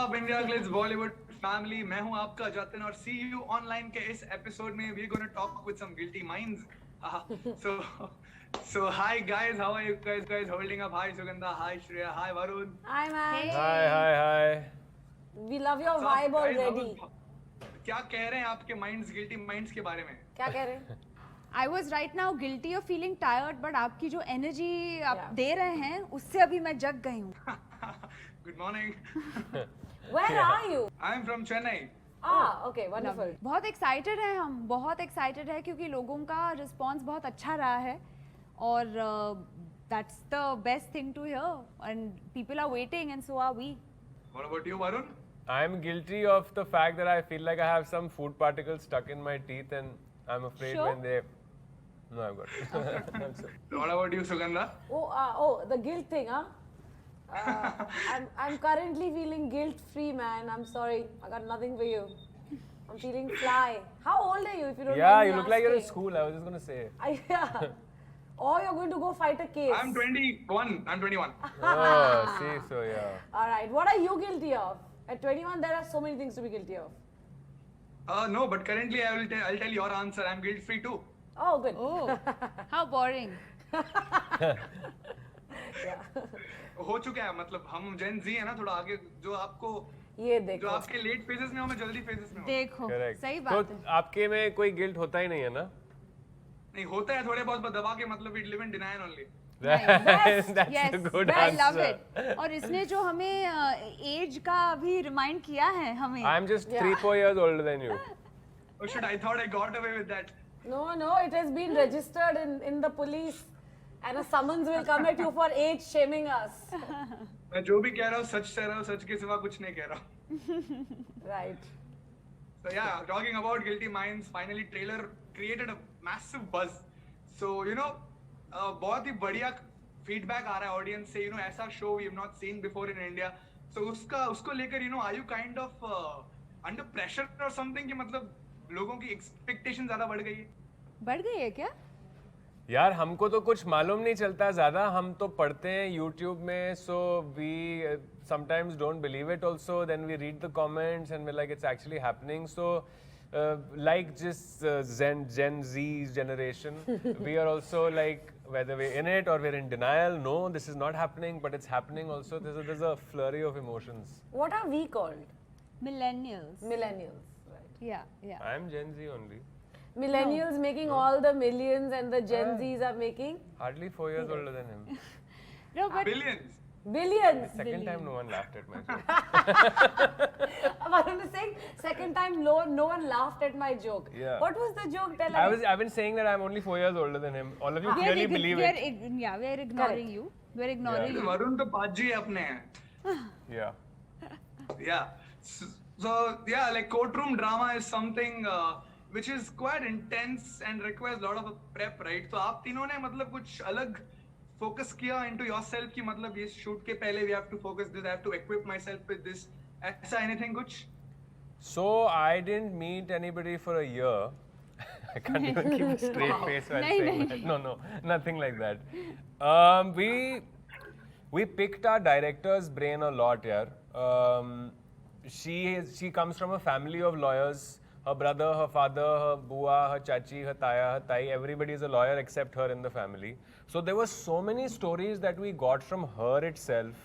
up India Glitz Bollywood family? मैं हूँ आपका जतिन और see you online के इस episode में we're gonna talk with some guilty minds. So hi guys, how are you guys holding up? Hi Sugandha, hi Shreya, hi Varun. Hi man. Hi. We love your What's up, vibe guys? already. क्या कह रहे हैं आपके minds guilty minds के बारे में? क्या कह रहे हैं? I was right now guilty of feeling tired, but आपकी जो energy आप दे रहे हैं उससे अभी मैं जग गई हूँ. Good morning. Where are you? I'm from Chennai. Okay, wonderful. बहुत excited हैं हम, बहुत excited है क्योंकि लोगों का response बहुत अच्छा रहा है और that's the best thing to hear and people are waiting and so are we. What about you, Varun? I'm guilty of the fact that I feel like I have some food particles stuck in my teeth and I'm afraid Sure. when they... No, I've got it. What about you, Sugandha? The guilt thing, huh? I'm currently feeling guilt-free, man. I'm sorry, I got nothing for you. I'm feeling fly. How old are you, if you don't Yeah, mind you me look like you're in asking? school. I was just gonna say. Yeah. Or you're going to go fight a case. I'm 21. I'm 21. Oh, see, so yeah. All right. What are you guilty of? At 21, there are so many things to be guilty of. No, but currently I'll tell your answer. I'm guilt free too. Oh, good. Oh, how boring. हो चुका है मतलब हम जेन जी है ना थोड़ा आगे जो आपको ये जो देखो. आपके लेट फेजेस में हो मैं जल्दी फेजेस में हूँ देखो, Correct. सही तो बात है. आपके में कोई गिल्ट होता ही नहीं है ना? नहीं होता है थोड़े बहुत दबा के मतलब we live in denial only. That's Yes, a good I answer. love it. और इसने जो हमें एज का भी रिमाइंड किया है हमें. I'm just 3-4 years older than you. Oh shit, I thought I got away with that. No, it has been registered in the police and a summons will come at you for age shaming us. मैं जो भी कह रहा हूँ सच कह रहा हूँ सच के सिवा कुछ नहीं कह रहा हूँ. Right. So yeah, talking about Guilty Minds, finally trailer created a massive buzz. So you know, बहुत ही बढ़िया feedback आ रहा है audience से, you know, ऐसा show we have not seen before in India. So उसको लेकर, you know, are you kind of under pressure or something कि मतलब लोगों की expectation ज़्यादा बढ़ गई है? बढ़ गई है क्या? यार हमको तो कुछ मालूम नहीं चलता ज़्यादा, हम तो पढ़ते हैं YouTube में, so we sometimes don't believe it also, then we read the comments and we're like it's actually happening. So like just Gen Z generation, we are also like whether we're in it or we're in denial, no, this is not happening, but it's happening also. There's a flurry of emotions. What are we called? Millennials. Millennials. Right. Yeah. I'm Gen Z only. Millennials making all the millions and the Gen Zs are making Hardly 4 years older than him. No, but Billions. billions. Second time no one laughed at my joke. Varun is saying second time no one laughed at my joke. Yeah. What was the joke? Tell us. I've been saying that I'm only 4 years older than him. All of you clearly believe it. we are ignoring Correct. you. We're ignoring you. Varun तो बाजी है अपने हैं. Yeah. Yeah. So yeah, like courtroom drama is something which is quite intense and requires a lot of prep, right? तो आप तीनों ने मतलब कुछ अलग focus किया into yourself कि मतलब ये shoot के पहले we have to focus this, I have to equip myself with this. ऐसा anything कुछ? So I didn't meet anybody for a year. I can't even keep a straight face while saying that. No, nothing like that. We picked our director's brain a lot, yaar. She comes from a family of lawyers. Her brother, her father, her bua, her chachi, her taya, her tai, everybody is a lawyer except her in the family. So there were so many stories that we got from her itself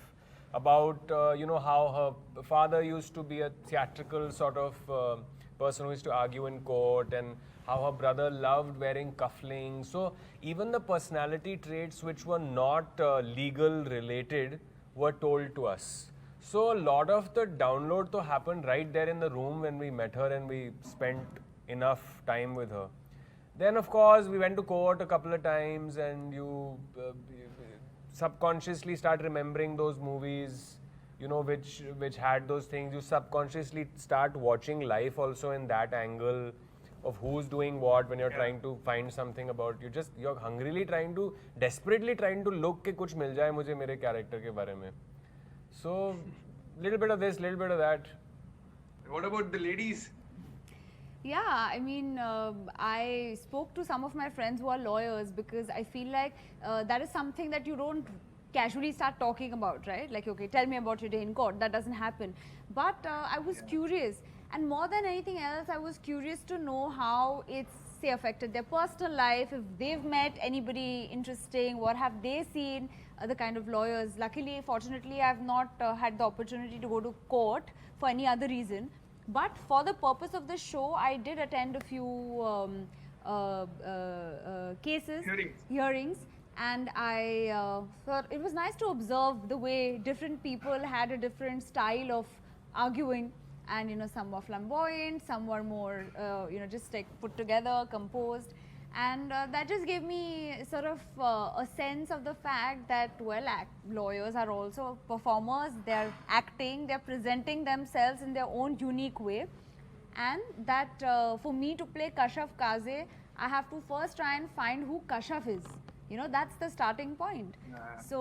about, you know, how her father used to be a theatrical sort of person who used to argue in court and how her brother loved wearing cufflinks. So even the personality traits which were not legal related were told to us. So a lot of the download to happened right there in the room when we met her and we spent enough time with her. Then of course we went to court a couple of times and you subconsciously start remembering those movies, you know, which had those things. You subconsciously start watching life also in that angle of who's doing what when you're trying to find something about you're hungrily desperately trying to look कि कुछ मिल जाए मुझे मेरे character के बारे में. So, little bit of this, little bit of that. What about the ladies? Yeah, I mean, I spoke to some of my friends who are lawyers because I feel like that is something that you don't casually start talking about, right? Like, okay, tell me about your day in court. That doesn't happen. But I was curious, and more than anything else, I was curious to know how it's, say, affected their personal life, if they've met anybody interesting, what have they seen, the kind of lawyers. Luckily, fortunately, I've not had the opportunity to go to court for any other reason. But for the purpose of the show, I did attend a few cases, hearings, and I thought it was nice to observe the way different people had a different style of arguing, and you know, some were flamboyant, some were more you know, just like put together, composed, and that just gave me sort of a sense of the fact that, well, lawyers are also performers. They're acting, they're presenting themselves in their own unique way, and that for me to play Kashaf Kaze, I have to first try and find who Kashaf is. You know, that's the starting point. So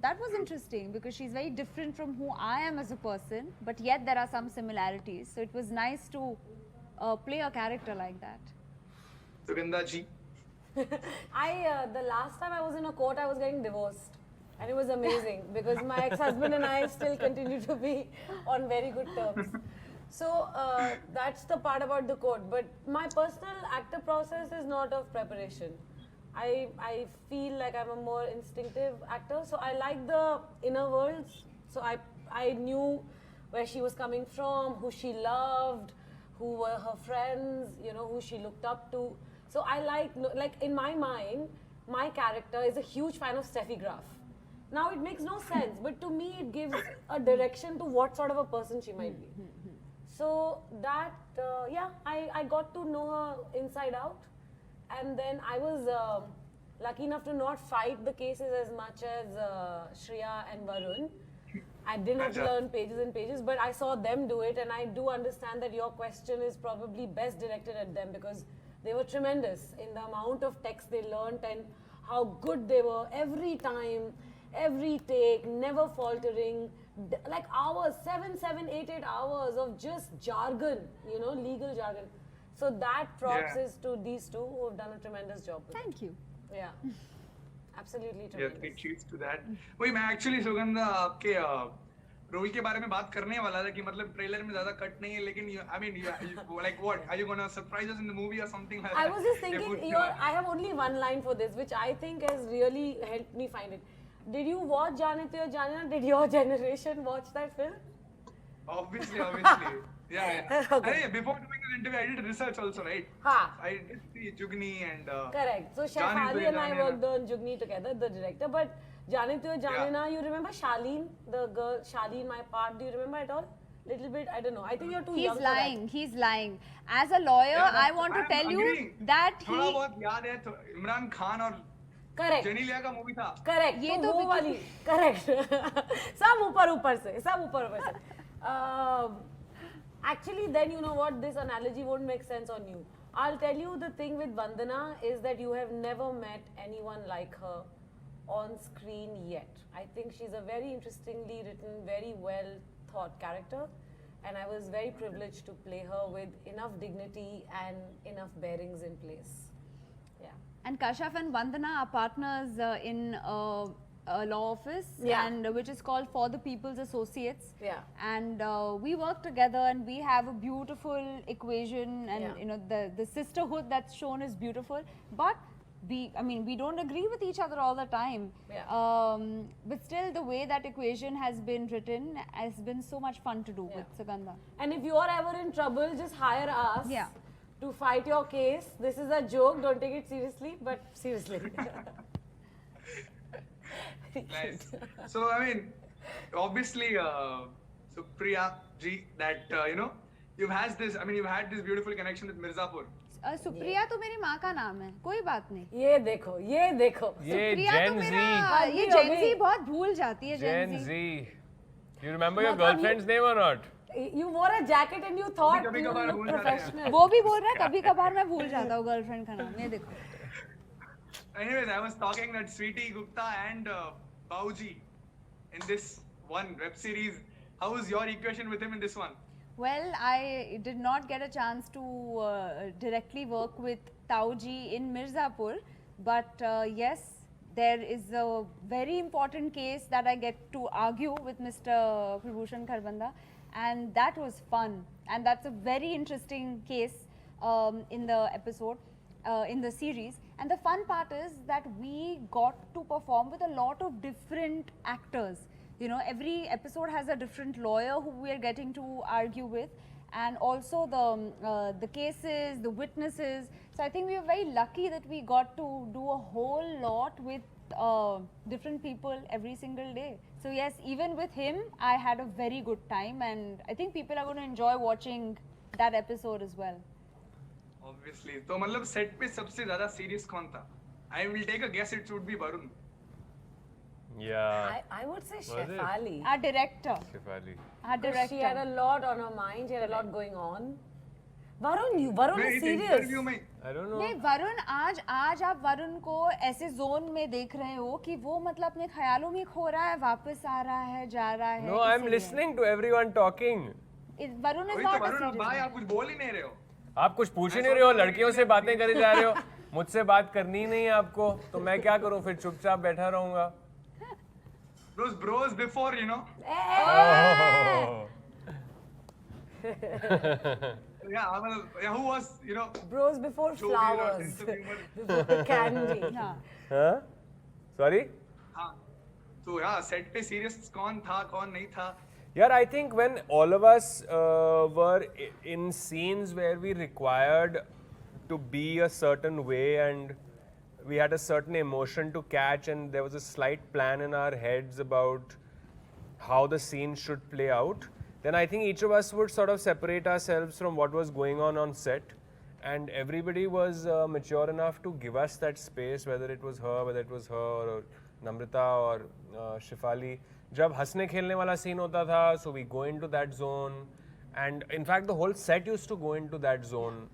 that was interesting because she's very different from who I am as a person, but yet there are some similarities. So it was nice to play a character like that. Sugandha ji. The last time I was in a court, I was getting divorced. And it was amazing because my ex-husband and I still continue to be on very good terms. So that's the part about the court. But my personal actor process is not of preparation. I feel like I'm a more instinctive actor, so I like the inner worlds. So I knew where she was coming from, who she loved, who were her friends, you know, who she looked up to. So I like in my mind, my character is a huge fan of Steffi Graf. Now it makes no sense, but to me it gives a direction to what sort of a person she might be. So that, yeah, I got to know her inside out. And then I was lucky enough to not fight the cases as much as Shreya and Varun. I didn't have to learn pages and pages, but I saw them do it, and I do understand that your question is probably best directed at them because they were tremendous in the amount of text they learnt and how good they were every time, every take, never faltering, like hours, 7, 8 hours of just jargon, you know, legal jargon. So that props is to these two who have done a tremendous job. Thank you. Yeah, absolutely Yeah, tremendous. three cheers to that. वही मैं actually Sugandha आपके role के बारे में बात करने वाला था कि मतलब ट्रेलर में ज़्यादा कट नहीं है, लेकिन I mean, like what? Are you gonna surprise us in the movie or something like that? I was just thinking, I have only one line for this, which I think has really helped me find it. Did you watch Jaane Te Jaane Na? Did your generation watch that film? Obviously. Yeah. Okay. Before doing this interview, I did research also, right? Ha. I did see Jugni and. Correct. So Jaane Te Shefali and I Jaane Na. worked on Jugni together, the director. But Jaane Te Jaane Na, you remember Shaleen, the girl, Shaleen, my part? Do you remember at all? Little bit, I don't know. I think you're too young for that. He's lying. As a lawyer, I want to tell you that he... थोड़ा बहुत याद है तो इमरान खान और Correct. Genelia का movie था. Correct. ये तो तो वो वाली. Correct. सब ऊपर से. Actually, then you know what? This analogy won't make sense on you. I'll tell you the thing with Vandana is that you have never met anyone like her on screen yet. I think she's a very interestingly written, very well thought character, and I was very privileged to play her with enough dignity and enough bearings in place. Yeah. And Kashaf and Vandana are partners in a law office, Yeah. and which is called For the People's Associates. Yeah. And we work together, and we have a beautiful equation, and Yeah. you know, the sisterhood that's shown is beautiful. But we don't agree with each other all the time. Yeah. But still, the way that equation has been written has been so much fun to do with Sugandha. And if you are ever in trouble, just hire us Yeah. to fight your case. This is a joke, don't take it seriously, but seriously. Nice. So I mean, obviously, Supriya ji, that you've had this beautiful connection with Mirzapur. Supriya तो मेरी माँ का नाम है, कोई बात नहीं. ये देखो. ये सुप्रिया तो Gen मेरा, Z. ये Gen Z बहुत भूल जाती है. Gen Z. Do you remember your मतलब girlfriend's name or not? You wore a jacket and you thought कभी you कभार look भूल जाते हैं. professional. वो भी बोल रहा है, कभी कभार मैं भूल जाता हूँ गर्लफ्रेंड का नाम. ये देखो. Anyways, I was talking that Sweetie Gupta and Bauji in this one web series. How is your equation with him in this one? Well, I did not get a chance to directly work with Tauji in Mirzapur, but yes, there is a very important case that I get to argue with Mr. Prabhushan Kharbanda, and that was fun. And that's a very interesting case in the episode, in the series. And the fun part is that we got to perform with a lot of different actors. You know, every episode has a different lawyer who we are getting to argue with, and also the cases, the witnesses. So I think we were very lucky that we got to do a whole lot with different people every single day. So yes, even with him, I had a very good time, and I think people are going to enjoy watching that episode as well. Obviously. तो मतलब set पे सबसे ज़्यादा serious कौन था? I will take a guess. It should be Varun. Yeah. I would say it? Shefali. Our director. Shefali. Our Because she had director. a lot on her mind. She had a lot going on. Varun मैं is इस serious. interview में I don't know. नहीं वरुण, आज आप वरुण को ऐसे zone में देख रहे हो कि वो मतलब अपने ख्यालों में खो रहा है, वापस आ रहा है, जा रहा है. No, I'm इसीलिए. listening to everyone talking. Varun is वही तो not a वरुण serious भाई man. आप कुछ बोल ही नहीं रहे हो. आप कुछ पूछ ही नहीं रहे हो, लड़कियों से बातें करे जा रहे हो, मुझसे बात करनी ही नहीं है आपको, तो मैं क्या करूं, फिर चुपचाप बैठा रहूंगा. Those bros before, you know. Oh. Yeah, who was, you know. Bros before जो भी flowers. sense of humor. Before candy. हाँ. Huh? Sorry? हाँ. तो yeah, set पे serious कौन था, कौन नहीं था. Yeah, I think when all of us were in scenes where we required to be a certain way and we had a certain emotion to catch and there was a slight plan in our heads about how the scene should play out, then I think each of us would sort of separate ourselves from what was going on set, and everybody was mature enough to give us that space, whether it was her or Namrata or Shefali. जब हंसने खेलने वाला scene होता था, so we go into that zone, and in fact the whole set used to go into that zone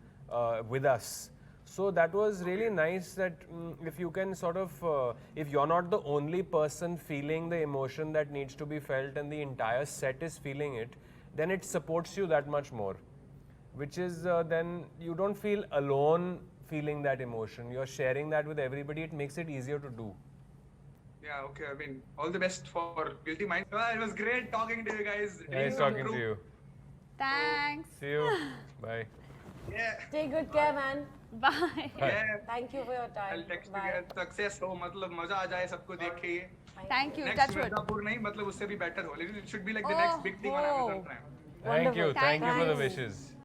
with us. So that was really nice that if you can sort of, if you're not the only person feeling the emotion that needs to be felt and the entire set is feeling it, then it supports you that much more. Which is then you don't feel alone feeling that emotion. You're sharing that with everybody. It makes it easier to do. Yeah, okay. I mean, all the best for Guilty Minds. It was great talking to you guys. Nice Dreams come talking true. to you. Thanks. See you. Bye. Yeah. Take good care, man. Bye. Yeah. Thank you for your time. I'll text you Bye. guys. Success हो मतलब मजा आ जाए सबको देख के ये. Thank you. Next Touch wood. Mirzapur नहीं मतलब उससे भी better हो. It should be like the next big thing on Oh. Amazon Prime. Thank you. Wonderful. Thank you for the Thank you. wishes.